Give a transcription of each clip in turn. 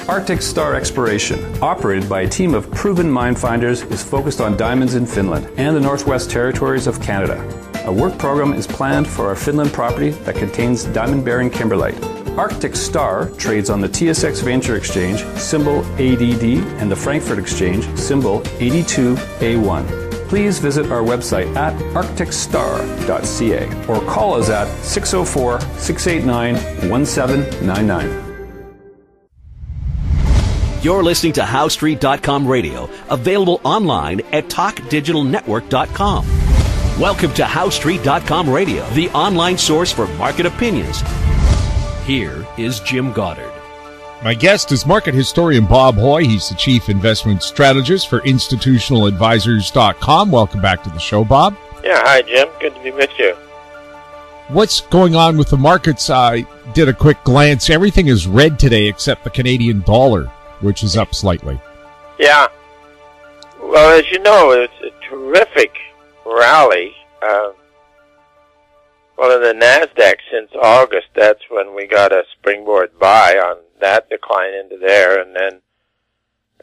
Arctic Star Exploration, operated by a team of proven mine finders, is focused on diamonds in Finland and the Northwest Territories of Canada. A work program is planned for our Finland property that contains diamond-bearing kimberlite. Arctic Star trades on the TSX Venture Exchange, symbol ADD, and the Frankfurt Exchange, symbol 82A1. Please visit our website at arcticstar.ca or call us at 604-689-1799. You're listening to HowStreet.com radio, available online at TalkDigitalNetwork.com. Welcome to HowStreet.com radio, the online source for market opinions. Here is Jim Goddard. My guest is market historian Bob Hoye. He's the chief investment strategist for institutionaladvisors.com. Welcome back to the show, Bob. Yeah, hi, Jim. Good to be with you. What's going on with the markets? I did a quick glance. Everything is red today except the Canadian dollar, which is up slightly. Yeah. Well, as you know, it's a terrific rally. Well, in the NASDAQ since August, that's when we got a springboard buy on that decline into there. And then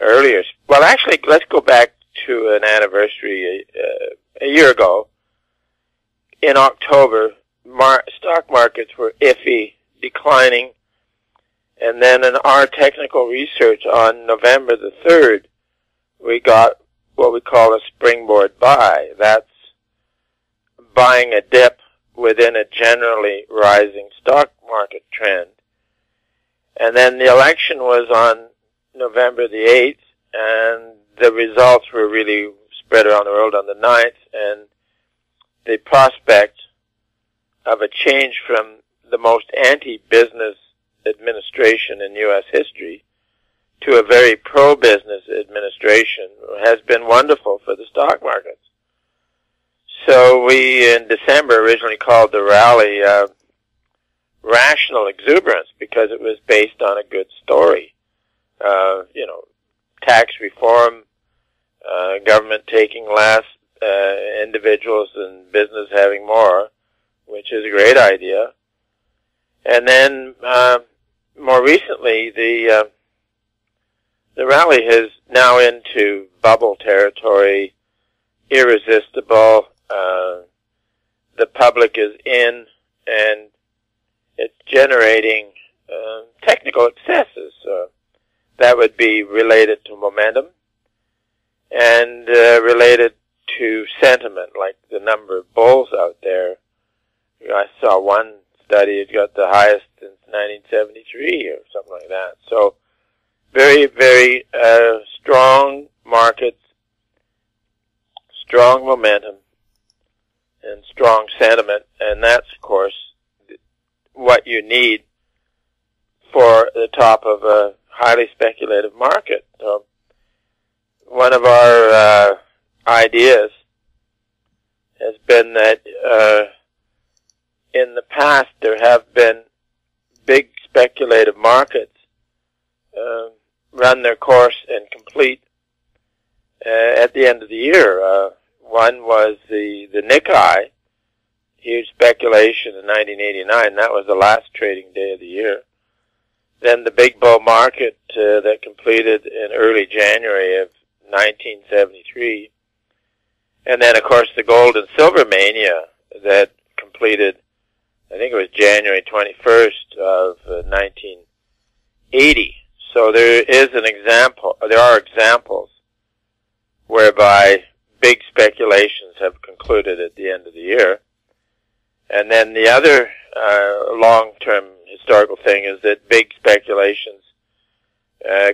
earlier, well, actually, let's go back to an anniversary a year ago. In October, stock markets were iffy, declining. And then in our technical research on November the 3rd, we got what we call a springboard buy. That's buying a dip within a generally rising stock market trend. And then the election was on November the 8th, and the results were really spread around the world on the 9th, and the prospect of a change from the most anti-business administration in U.S. history to a very pro-business administration has been wonderful for the stock markets. So we, in December, originally called the rally rational exuberance because it was based on a good story. Tax reform, government taking less, individuals and business having more, which is a great idea. And then, more recently, the rally is now into bubble territory, irresistible. The public is in, and it's generating technical excesses. That would be related to momentum and related to sentiment, like the number of bulls out there. I saw one study, it got the highest since 1973 or something like that. So very, very strong markets, strong momentum, and strong sentiment, and that's, of course, what you need for the top of a highly speculative market. So one of our ideas has been that in the past there have been big speculative markets run their course and complete at the end of the year. One was the Nikkei, huge speculation in 1989. That was the last trading day of the year. Then the big bull market that completed in early January of 1973. And then, of course, the gold and silver mania that completed, I think it was January 21st of 1980. So there are examples whereby big speculations have concluded at the end of the year. And then the other long-term historical thing is that big speculations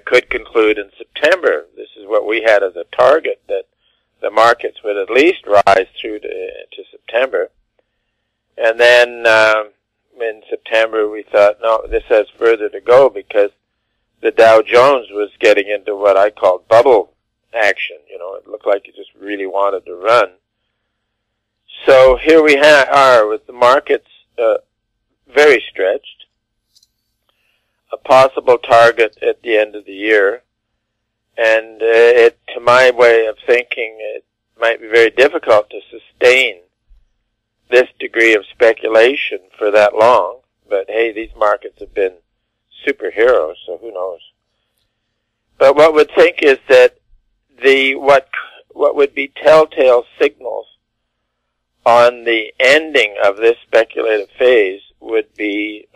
could conclude in September. This is what we had as a target, that the markets would at least rise through to September. And then in September we thought, no, this has further to go because the Dow Jones was getting into what I called bubble action. It looked like it just really wanted to run. So here we are with the markets very stretched, a possible target at the end of the year, and to my way of thinking, it might be very difficult to sustain this degree of speculation for that long. But hey, these markets have been superheroes, so who knows? But what would think is that what would be telltale signals on the ending of this speculative phase would be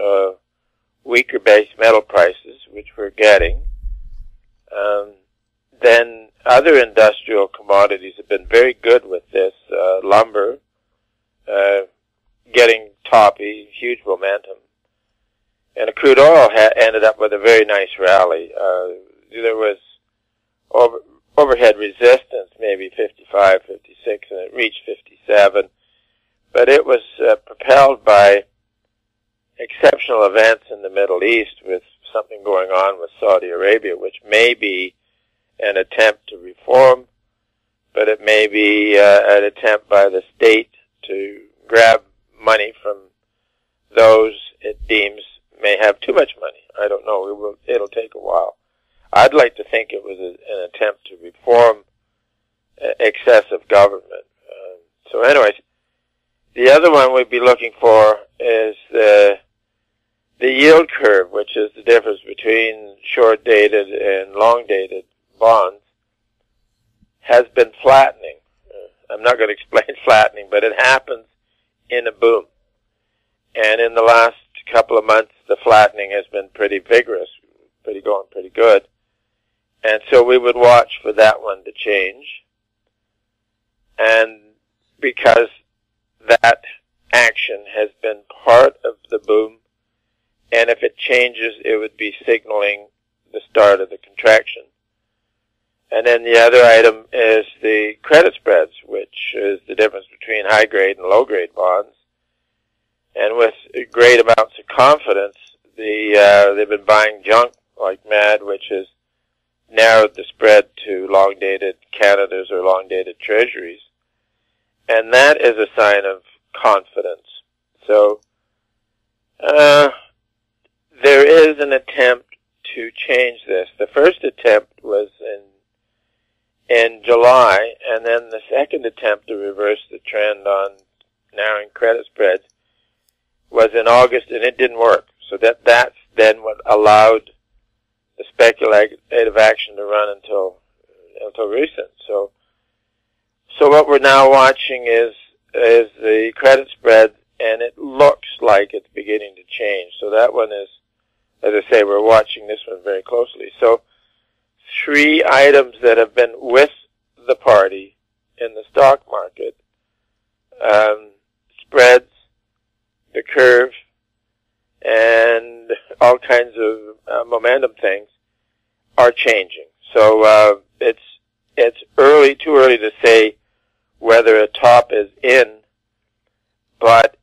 weaker base metal prices, which we're getting. Then other industrial commodities have been very good with this. Lumber, getting toppy, huge momentum. And crude oil ended up with a very nice rally. There was overhead resistance, maybe 55, 56, and it reached 57. But it was propelled by exceptional events in the Middle East, with something going on with Saudi Arabia, which may be an attempt to reform, but it may be an attempt by the state to grab money from those it deems may have too much money. I don't know. It'll take a while. I'd like to think it was an attempt to reform excessive government. So anyways, the other one we'd be looking for is the yield curve, which is the difference between short-dated and long-dated bonds, has been flattening. I'm not going to explain flattening, but it happens in a boom. And in the last couple of months, the flattening has been pretty vigorous, going pretty good. And so we would watch for that one to change. And because that action has been part of the boom, and if it changes, it would be signaling the start of the contraction. And then the other item is the credit spreads, which is the difference between high-grade and low-grade bonds. And with great amounts of confidence, they've been buying junk like mad, which has narrowed the spread to long-dated Canadas or long-dated treasuries. And that is a sign of confidence. So there is an attempt to change this. The first attempt was in July, and then the second attempt to reverse the trend on narrowing credit spreads was in August, and it didn't work. So that's then what allowed the speculative action to run until recent. So what we're now watching is the credit spread, and it looks like it's beginning to change. So that one is, as I say, we're watching this one very closely. So three items that have been with the party in the stock market, spreads, the curve, and all kinds of momentum things are changing. So it's too early to say whether a top is in, but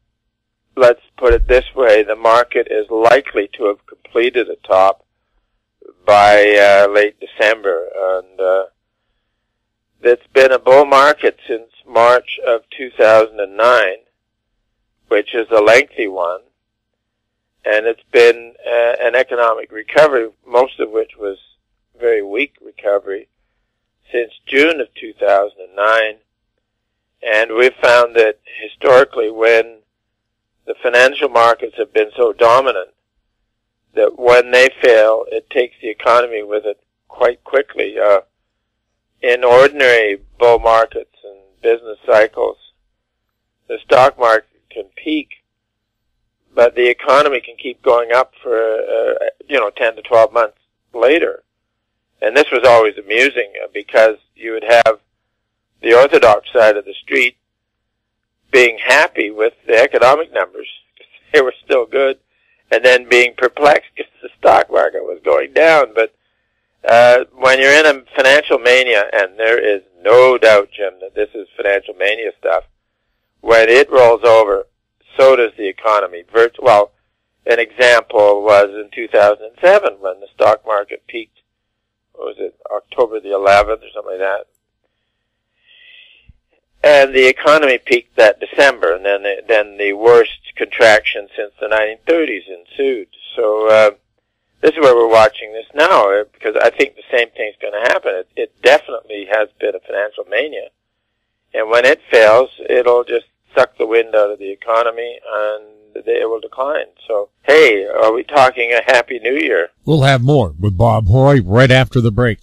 let's put it this way, the market is likely to have completed a top by late December, and it's been a bull market since March of 2009, which is a lengthy one, and it's been an economic recovery, most of which was very weak recovery, since June of 2009, and we've found that historically when the financial markets have been so dominant that when they fail, it takes the economy with it quite quickly. In ordinary bull markets and business cycles, the stock market can peak, but the economy can keep going up for 10 to 12 months later. And this was always amusing because you would have the orthodox side of the street being happy with the economic numbers because they were still good, and then being perplexed because the stock market was going down. But when you're in a financial mania, and there is no doubt, Jim, that this is financial mania stuff, when it rolls over, so does the economy. Well, an example was in 2007 when the stock market peaked, what was it, October the 11th or something like that. And the economy peaked that December, and then the worst contraction since the 1930s ensued. So this is where we're watching this now, because I think the same thing's going to happen. It definitely has been a financial mania, and when it fails, it'll just suck the wind out of the economy, and they will decline. So, hey, are we talking a Happy New Year? We'll have more with Bob Hoye right after the break.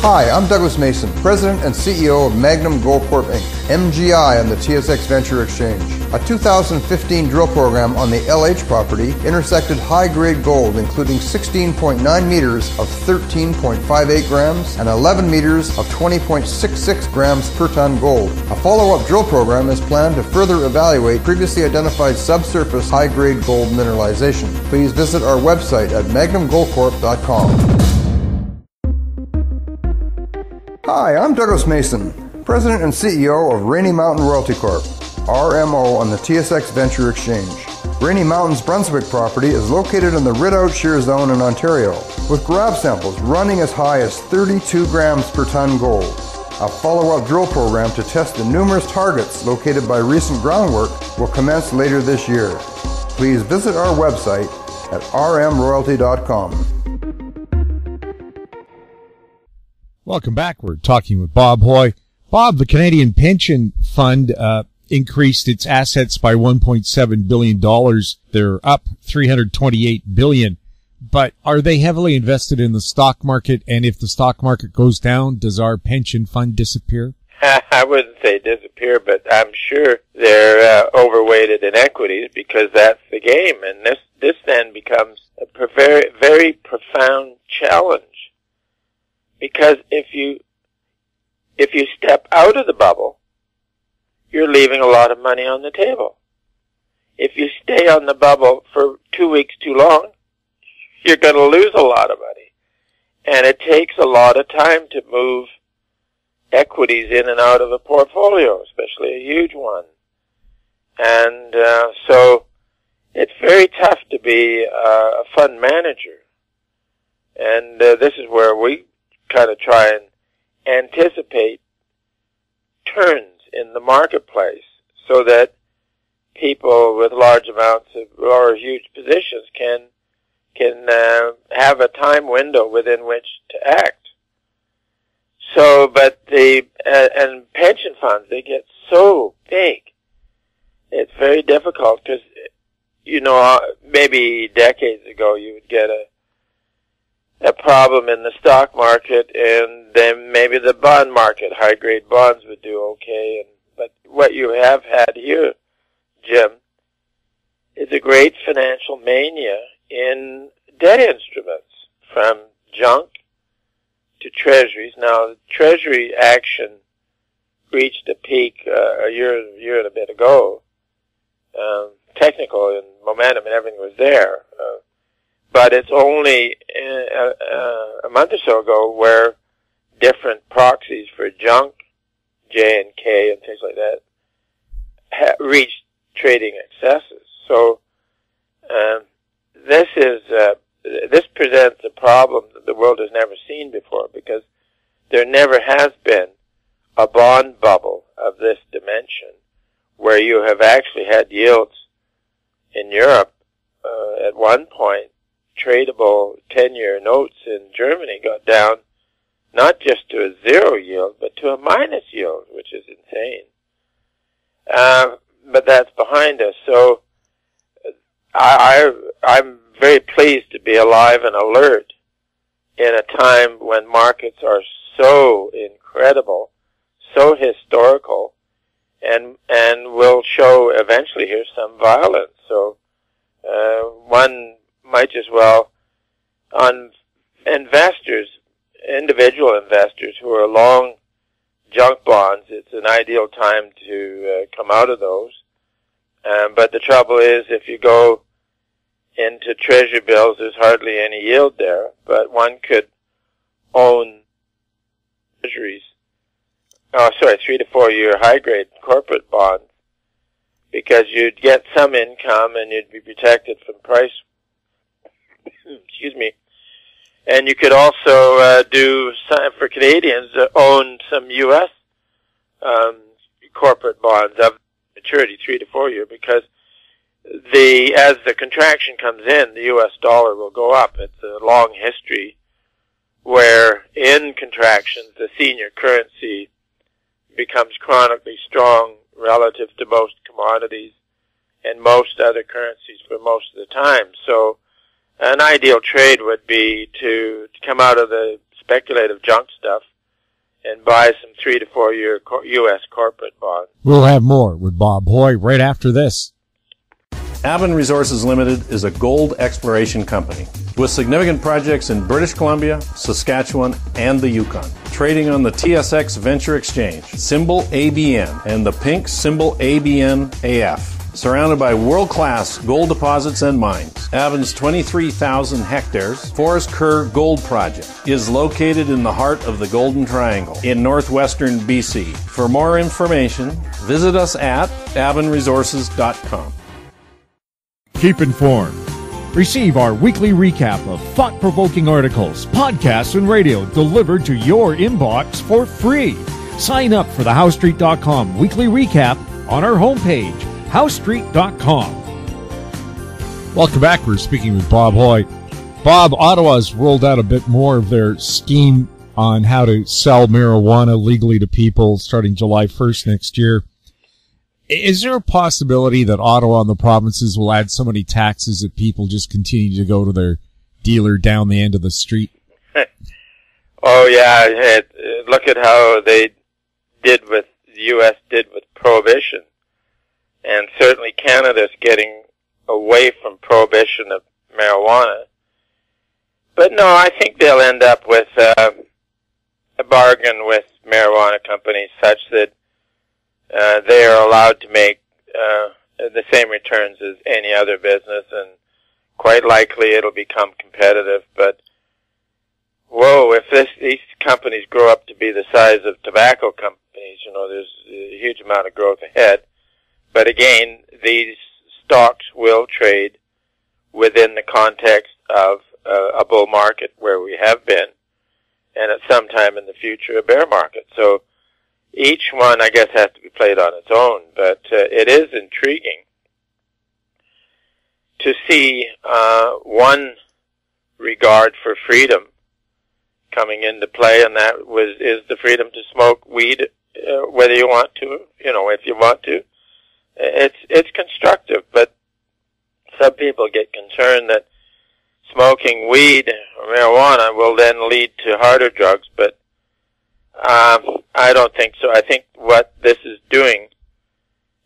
Hi, I'm Douglas Mason, President and CEO of Magnum Gold Corp. Inc., MGI on the TSX Venture Exchange. A 2015 drill program on the LH property intersected high-grade gold, including 16.9 meters of 13.58 grams and 11 meters of 20.66 grams per ton gold. A follow-up drill program is planned to further evaluate previously identified subsurface high-grade gold mineralization. Please visit our website at magnumgoldcorp.com. Hi, I'm Douglas Mason, President and CEO of Rainy Mountain Royalty Corp., RMO on the TSX Venture Exchange. Rainy Mountain's Brunswick property is located in the Rideout Shear Zone in Ontario, with grab samples running as high as 32 grams per ton gold. A follow-up drill program to test the numerous targets located by recent groundwork will commence later this year. Please visit our website at rmroyalty.com. Welcome back. We're talking with Bob Hoye. Bob, the Canadian Pension Fund increased its assets by $1.7 billion. They're up $328 billion. But are they heavily invested in the stock market? And if the stock market goes down, does our pension fund disappear? I wouldn't say disappear, but I'm sure they're overweighted in equities because that's the game. And this then becomes a very, very profound challenge. Because if you step out of the bubble, you're leaving a lot of money on the table. If you stay on the bubble for 2 weeks too long, you're going to lose a lot of money. And it takes a lot of time to move equities in and out of a portfolio, especially a huge one. And so it's very tough to be a fund manager. And this is where we kind of try and anticipate turns in the marketplace so that people with large amounts of or huge positions can have a time window within which to act. So, but and pension funds, they get so big, it's very difficult because, maybe decades ago you would get a problem in the stock market, and then maybe the bond market, high-grade bonds would do okay. But what you have had here, Jim, is a great financial mania in debt instruments, from junk to treasuries. Now, the treasury action reached a peak a year and a bit ago. Technical and momentum and everything was there. But it's only a month or so ago where different proxies for junk, J and K and things like that, reached trading excesses. So this presents a problem that the world has never seen before, because there never has been a bond bubble of this dimension where you have actually had yields in Europe at one point. Tradable 10-year notes in Germany got down not just to a zero yield, but to a minus yield, which is insane. But that's behind us. So I'm very pleased to be alive and alert in a time when markets are so incredible, so historical, and will show eventually here some violence. So one might as well, on investors, individual investors who are long junk bonds, it's an ideal time to come out of those. But the trouble is, if you go into treasury bills, there's hardly any yield there. But one could own treasuries, 3 to 4 year high-grade corporate bonds, because you'd get some income and you'd be protected from price. Excuse me. And you could also do some, for Canadians, own some U.S. Corporate bonds of maturity 3 to 4 year, because as the contraction comes in, the U.S. dollar will go up. It's a long history where in contractions the senior currency becomes chronically strong relative to most commodities, and most other currencies for most of the time. So an ideal trade would be to come out of the speculative junk stuff and buy some 3 to 4 year U.S. corporate bonds. We'll have more with Bob Hoye right after this. Avon Resources Limited is a gold exploration company with significant projects in British Columbia, Saskatchewan, and the Yukon. Trading on the TSX Venture Exchange, symbol ABN, and the pink symbol ABN-AF. Surrounded by world-class gold deposits and mines, Avon's 23,000 hectares Forest Kerr Gold Project is located in the heart of the Golden Triangle in northwestern BC. For more information, visit us at avonresources.com. Keep informed. Receive our weekly recap of thought-provoking articles, podcasts, and radio delivered to your inbox for free. Sign up for the HowStreet.com weekly recap on our homepage, HowStreet.com. Welcome back. We're speaking with Bob Hoye. Bob, Ottawa's rolled out a bit more of their scheme on how to sell marijuana legally to people starting July 1st next year. Is there a possibility that Ottawa and the provinces will add so many taxes that people just continue to go to their dealer down the end of the street? Oh, yeah. Look at how they did with, the U.S. did with prohibition. And certainly Canada's getting away from prohibition of marijuana. But no, I think they'll end up with a bargain with marijuana companies such that they are allowed to make the same returns as any other business, and quite likely it'll become competitive. But whoa, if these companies grow up to be the size of tobacco companies, there's a huge amount of growth ahead. But again, these stocks will trade within the context of a bull market where we have been, and at some time in the future a bear market. So each one, I guess, has to be played on its own, but it is intriguing to see one regard for freedom coming into play, and that is the freedom to smoke weed, whether you want to, if you want to. It's constructive, but some people get concerned that smoking weed or marijuana will then lead to harder drugs, but I don't think so. I think what this is doing,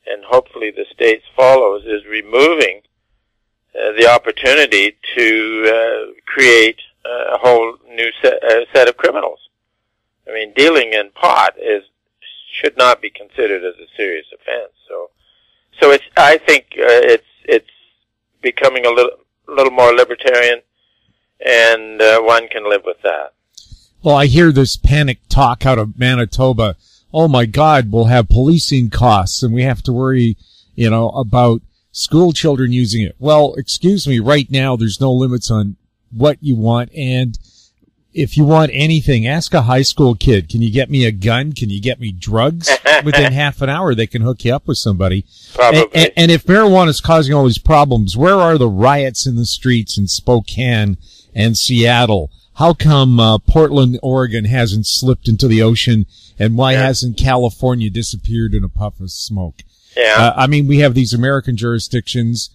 and hopefully the states follows, is removing the opportunity to create a whole new set of criminals. I mean, dealing in pot should not be considered as a serious offense. So I think it's becoming a little more libertarian, and one can live with that. Well, I hear this panic talk out of Manitoba. Oh my God, we'll have policing costs and we have to worry, about school children using it. Well, excuse me, right now there's no limits on what you want. And if you want anything, ask a high school kid, can you get me a gun? Can you get me drugs? Within half an hour, they can hook you up with somebody. Probably. And if marijuana is causing all these problems, where are the riots in the streets in Spokane and Seattle? How come Portland, Oregon hasn't slipped into the ocean, and why hasn't California disappeared in a puff of smoke? Yeah. We have these American jurisdictions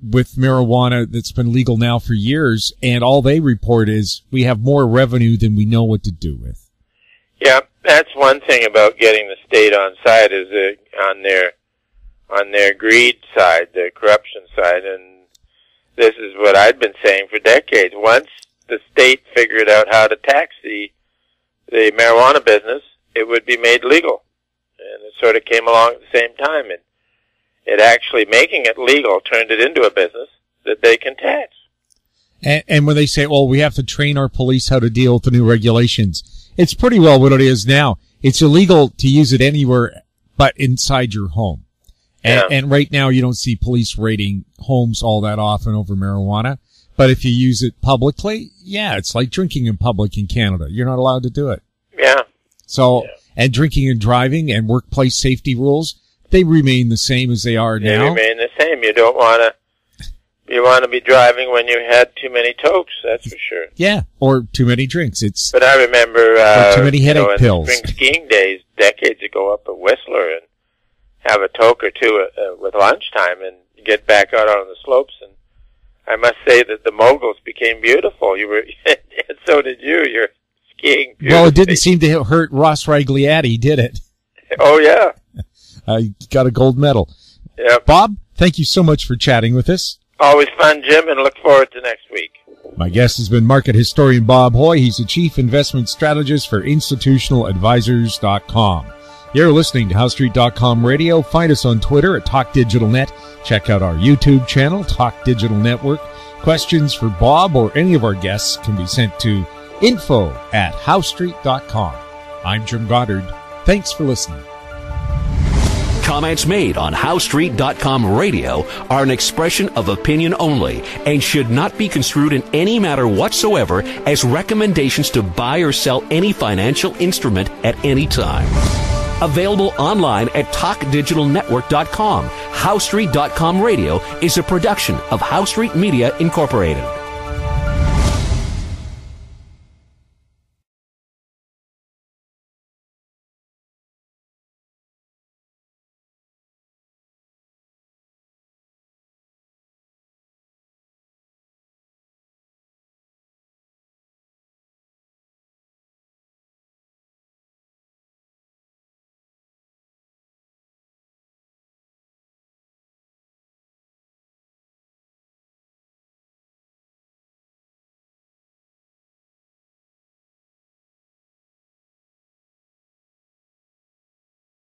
with marijuana that's been legal now for years, and all they report is we have more revenue than we know what to do with. Yeah, that's one thing about getting the state on side, is on their greed side, their corruption side, and this is what I've been saying for decades. Once the state figured out how to tax the marijuana business, it would be made legal. And it sort of came along at the same time. It actually, making it legal, turned it into a business that they can tax. And when they say, well, we have to train our police how to deal with the new regulations, it's pretty well what it is now. It's illegal to use it anywhere but inside your home. And right now you don't see police raiding homes all that often over marijuana. But if you use it publicly, it's like drinking in public in Canada. You're not allowed to do it. Yeah. So, and drinking and driving and workplace safety rules, they remain the same as they are now. They remain the same. You don't want to be driving when you had too many tokes, that's for sure. Yeah, or too many drinks. But I remember, too many headache pills. In spring skiing days, decades ago up at Whistler, and have a toke or two with lunchtime and get back out on the slopes. And I must say that the moguls became beautiful. You were, and so did you. You're skiing beautifully. Well, it didn't seem to hurt Ross Ragliati, did it? Oh, yeah. Got a gold medal. Yep. Bob, thank you so much for chatting with us. Always fun, Jim, and look forward to next week. My guest has been market historian Bob Hoye. He's the chief investment strategist for institutionaladvisors.com. You're listening to HowStreet.com radio. Find us on Twitter at TalkDigitalNet. Check out our YouTube channel, Talk Digital Network. Questions for Bob or any of our guests can be sent to info@HowStreet.com. I'm Jim Goddard. Thanks for listening. Comments made on HowStreet.com radio are an expression of opinion only and should not be construed in any matter whatsoever as recommendations to buy or sell any financial instrument at any time. Available online at TalkDigitalNetwork.com. HowStreet.com radio is a production of HowStreet Media Incorporated.